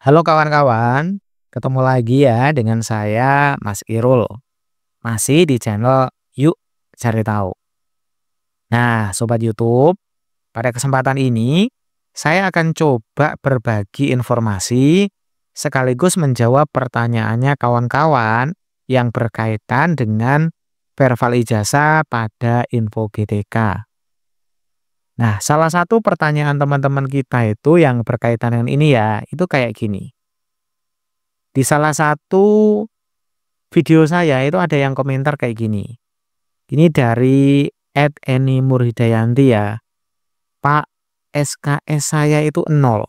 Halo kawan-kawan, ketemu lagi ya dengan saya Mas Irul. Masih di channel Yuk Cari Tahu. Nah, sobat YouTube, pada kesempatan ini saya akan coba berbagi informasi sekaligus menjawab pertanyaannya kawan-kawan yang berkaitan dengan verval ijazah pada info GTK. Nah, salah satu pertanyaan teman-teman kita itu yang berkaitan dengan ini ya, itu kayak gini. Di salah satu video saya itu ada yang komentar kayak gini. Ini dari @eni_murhidayanti ya. Pak, SKS saya itu 0.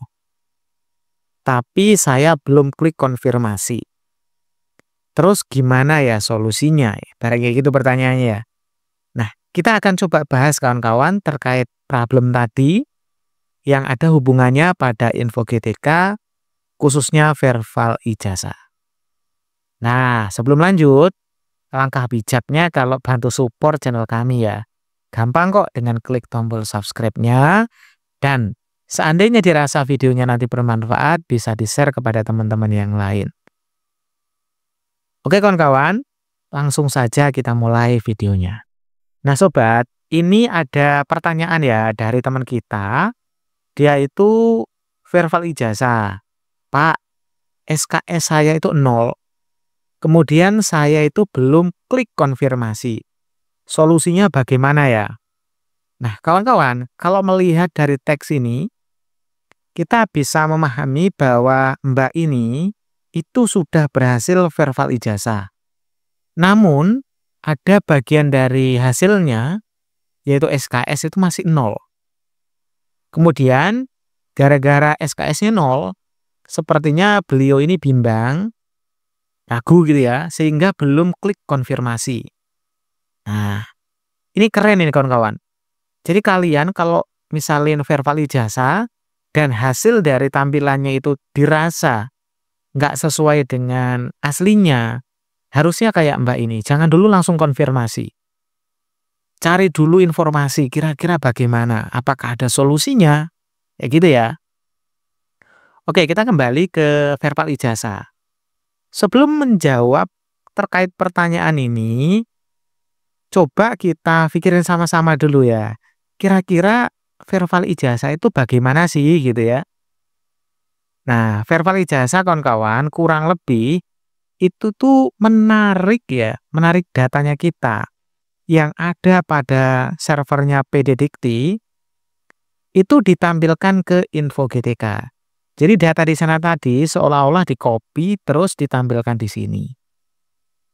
Tapi saya belum klik konfirmasi. Terus gimana ya solusinya? Barang kayak gitu pertanyaannya ya. Nah, kita akan coba bahas kawan-kawan terkait problem tadi yang ada hubungannya pada info GTK khususnya verval ijazah. Nah, sebelum lanjut, langkah bijaknya kalau bantu support channel kami ya. Gampang kok dengan klik tombol subscribe-nya. Dan seandainya dirasa videonya nanti bermanfaat, bisa di-share kepada teman-teman yang lain. Oke kawan-kawan, langsung saja kita mulai videonya. Nah sobat, ini ada pertanyaan ya dari teman kita. Dia itu verval ijazah. Pak, SKS saya itu 0. Kemudian saya itu belum klik konfirmasi. Solusinya bagaimana ya? Nah, kawan-kawan, kalau melihat dari teks ini, kita bisa memahami bahwa Mbak ini itu sudah berhasil verval ijazah. Namun, ada bagian dari hasilnya, yaitu SKS itu masih 0. Kemudian, gara-gara SKS-nya 0, sepertinya beliau ini bimbang, ragu gitu ya, sehingga belum klik konfirmasi. Nah, ini keren ini kawan-kawan. Jadi kalian kalau misalin verval ijazah dan hasil dari tampilannya itu dirasa nggak sesuai dengan aslinya, harusnya kayak Mbak ini, jangan dulu langsung konfirmasi. Cari dulu informasi, kira-kira bagaimana, apakah ada solusinya, ya gitu ya. Oke, kita kembali ke verval ijazah. Sebelum menjawab terkait pertanyaan ini, coba kita pikirin sama-sama dulu ya. Kira-kira verval ijazah itu bagaimana sih gitu ya. Nah, verval ijazah kawan-kawan kurang lebih itu tuh menarik ya, menarik datanya kita yang ada pada servernya PDDikti itu ditampilkan ke info GTK. Jadi data di sana tadi seolah-olah di-copy terus ditampilkan di sini.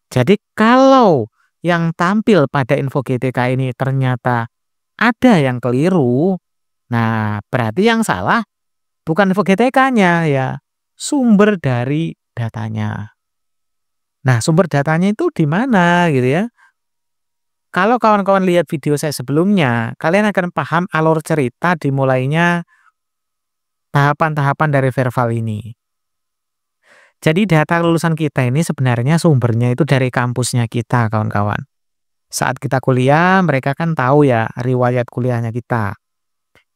Jadi kalau yang tampil pada info GTK ini ternyata ada yang keliru, nah berarti yang salah bukan info GTK-nya ya, sumber dari datanya. Nah, sumber datanya itu di mana gitu ya. Kalau kawan-kawan lihat video saya sebelumnya, kalian akan paham alur cerita dimulainya tahapan-tahapan dari verval ini. Jadi data lulusan kita ini sebenarnya sumbernya itu dari kampusnya kita, kawan-kawan. Saat kita kuliah, mereka kan tahu ya riwayat kuliahnya kita.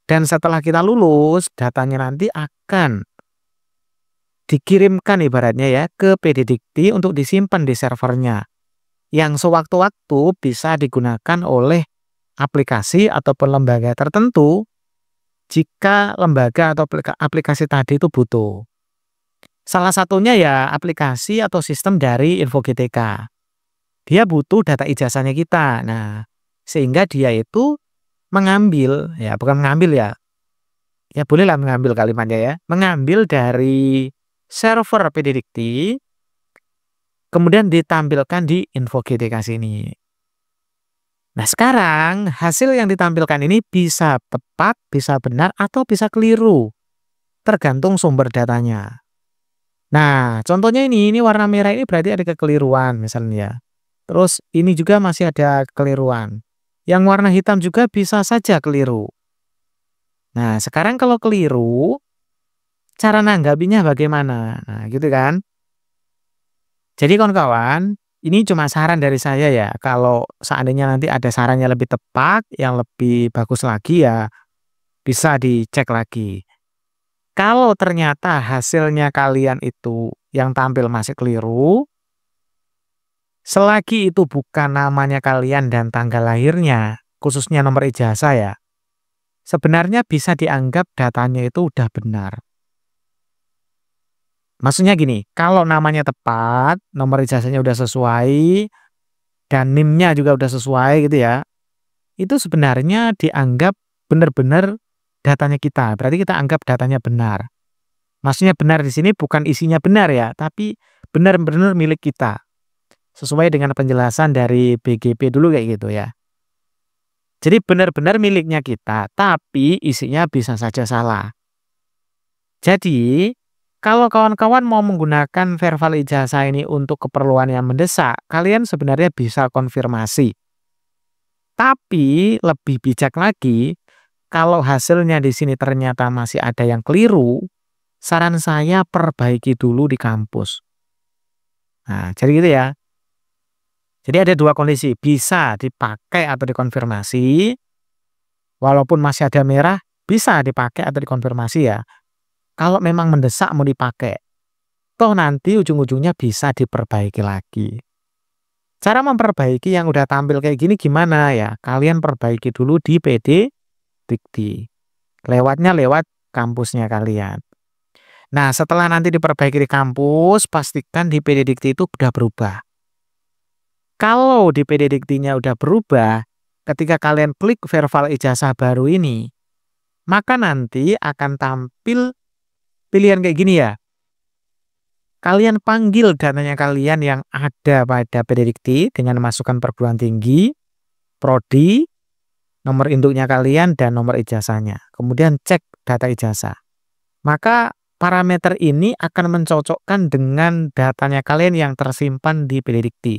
Dan setelah kita lulus, datanya nanti akan dikirimkan ibaratnya ya ke PDDikti untuk disimpan di servernya. Yang sewaktu-waktu bisa digunakan oleh aplikasi ataupun lembaga tertentu jika lembaga atau aplikasi tadi itu butuh. Salah satunya ya aplikasi atau sistem dari info GTK. Dia butuh data ijazahnya kita. Nah, sehingga dia itu mengambil, ya bukan mengambil ya, ya bolehlah mengambil kalimatnya ya, mengambil dari server PDDikti, kemudian ditampilkan di info GTK sini. Nah sekarang hasil yang ditampilkan ini bisa tepat, bisa benar, atau bisa keliru, tergantung sumber datanya. Nah contohnya ini warna merah ini berarti ada kekeliruan misalnya. Terus ini juga masih ada keliruan. Yang warna hitam juga bisa saja keliru. Nah sekarang kalau keliru, cara nanggapinya bagaimana? Nah gitu kan. Jadi kawan-kawan, ini cuma saran dari saya ya. Kalau seandainya nanti ada sarannya lebih tepat, yang lebih bagus lagi ya bisa dicek lagi. Kalau ternyata hasilnya kalian itu yang tampil masih keliru, selagi itu bukan namanya kalian dan tanggal lahirnya, khususnya nomor ijazah ya, sebenarnya bisa dianggap datanya itu udah benar. Maksudnya gini, kalau namanya tepat, nomor ijazahnya udah sesuai, dan NIM-nya juga udah sesuai gitu ya, itu sebenarnya dianggap benar-benar datanya kita. Berarti kita anggap datanya benar. Maksudnya benar di sini bukan isinya benar ya, tapi benar-benar milik kita. Sesuai dengan penjelasan dari BGP dulu kayak gitu ya. Jadi benar-benar miliknya kita, tapi isinya bisa saja salah. Jadi, kalau kawan-kawan mau menggunakan verbal ijazah ini untuk keperluan yang mendesak, kalian sebenarnya bisa konfirmasi. Tapi lebih bijak lagi, kalau hasilnya di sini ternyata masih ada yang keliru, saran saya perbaiki dulu di kampus. Nah, jadi gitu ya. Jadi ada dua kondisi, bisa dipakai atau dikonfirmasi, walaupun masih ada merah, bisa dipakai atau dikonfirmasi ya. Kalau memang mendesak mau dipakai, toh nanti ujung-ujungnya bisa diperbaiki lagi. Cara memperbaiki yang udah tampil kayak gini gimana ya? Kalian perbaiki dulu di PD Dikti. Lewatnya lewat kampusnya kalian. Nah, setelah nanti diperbaiki di kampus, pastikan di PD Dikti itu udah berubah. Kalau di PD Diktinya udah berubah, ketika kalian klik verbal ijazah baru ini, maka nanti akan tampil pilihan kayak gini ya. Kalian panggil datanya kalian yang ada pada PD Dikti dengan memasukkan perguruan tinggi, prodi, nomor induknya kalian, dan nomor ijazahnya. Kemudian cek data ijazah. Maka parameter ini akan mencocokkan dengan datanya kalian yang tersimpan di PD Dikti.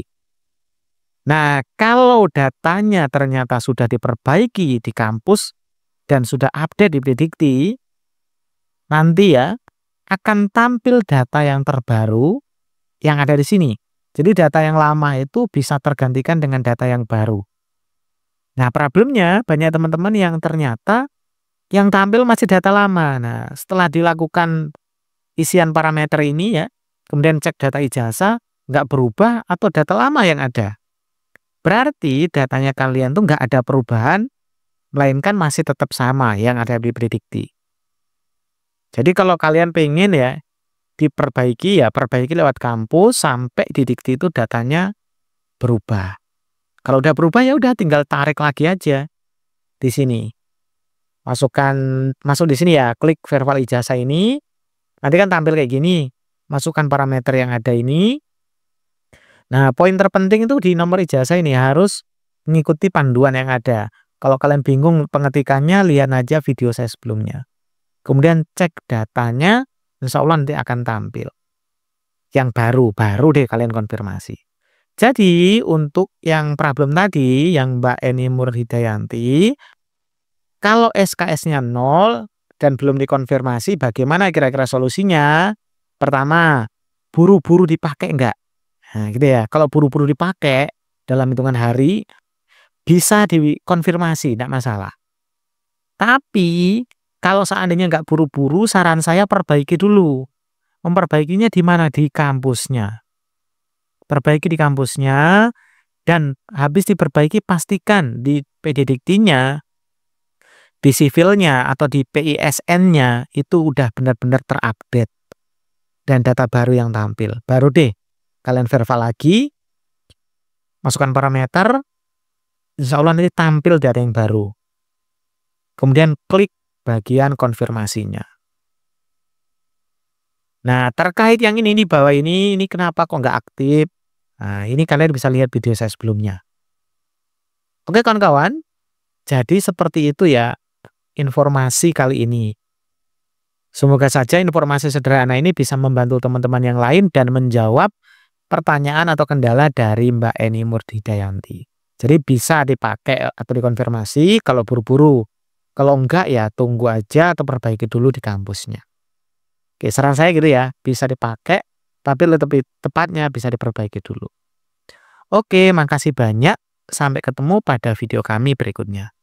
Nah, kalau datanya ternyata sudah diperbaiki di kampus dan sudah update di PD Dikti, nanti ya akan tampil data yang terbaru yang ada di sini. Jadi data yang lama itu bisa tergantikan dengan data yang baru. Nah, problemnya banyak teman-teman yang ternyata yang tampil masih data lama. Nah, setelah dilakukan isian parameter ini ya, kemudian cek data ijazah, nggak berubah atau data lama yang ada. Berarti datanya kalian tuh nggak ada perubahan, melainkan masih tetap sama yang ada di predikti. Jadi kalau kalian pengen ya diperbaiki ya perbaiki lewat kampus sampai di dikti itu datanya berubah. Kalau udah berubah ya udah tinggal tarik lagi aja di sini. Masuk di sini ya, klik verbal ijazah ini. Nanti kan tampil kayak gini. Masukkan parameter yang ada ini. Nah, poin terpenting itu di nomor ijazah ini harus mengikuti panduan yang ada. Kalau kalian bingung pengetikannya, lihat aja video saya sebelumnya. Kemudian cek datanya, insya Allah nanti akan tampil. Yang baru deh kalian konfirmasi. Jadi untuk yang problem tadi, yang Mbak Eni Murhidayanti, kalau SKS-nya 0 dan belum dikonfirmasi, bagaimana kira-kira solusinya? Pertama, buru-buru dipakai enggak? Nah gitu ya, kalau buru-buru dipakai dalam hitungan hari, bisa dikonfirmasi, enggak masalah. Tapi kalau seandainya nggak buru-buru, saran saya perbaiki dulu. Memperbaikinya di mana? Di kampusnya. Perbaiki di kampusnya, dan habis diperbaiki pastikan di PD Diktinya, di sivilnya atau di PISN-nya itu udah benar-benar terupdate dan data baru yang tampil. Baru deh kalian verbal lagi, masukkan parameter, insya Allah nanti tampil data yang baru. Kemudian klik bagian konfirmasinya. Nah, terkait yang ini di bawah ini kenapa kok nggak aktif? Nah, ini kalian bisa lihat video saya sebelumnya. Oke kawan-kawan, jadi seperti itu ya informasi kali ini. Semoga saja informasi sederhana ini bisa membantu teman-teman yang lain dan menjawab pertanyaan atau kendala dari Mbak Eni Murhidayanti. Jadi bisa dipakai atau dikonfirmasi kalau buru-buru. Kalau enggak ya tunggu aja atau perbaiki dulu di kampusnya. Oke, saran saya gitu ya, bisa dipakai, tapi lebih tepatnya bisa diperbaiki dulu. Oke, makasih banyak. Sampai ketemu pada video kami berikutnya.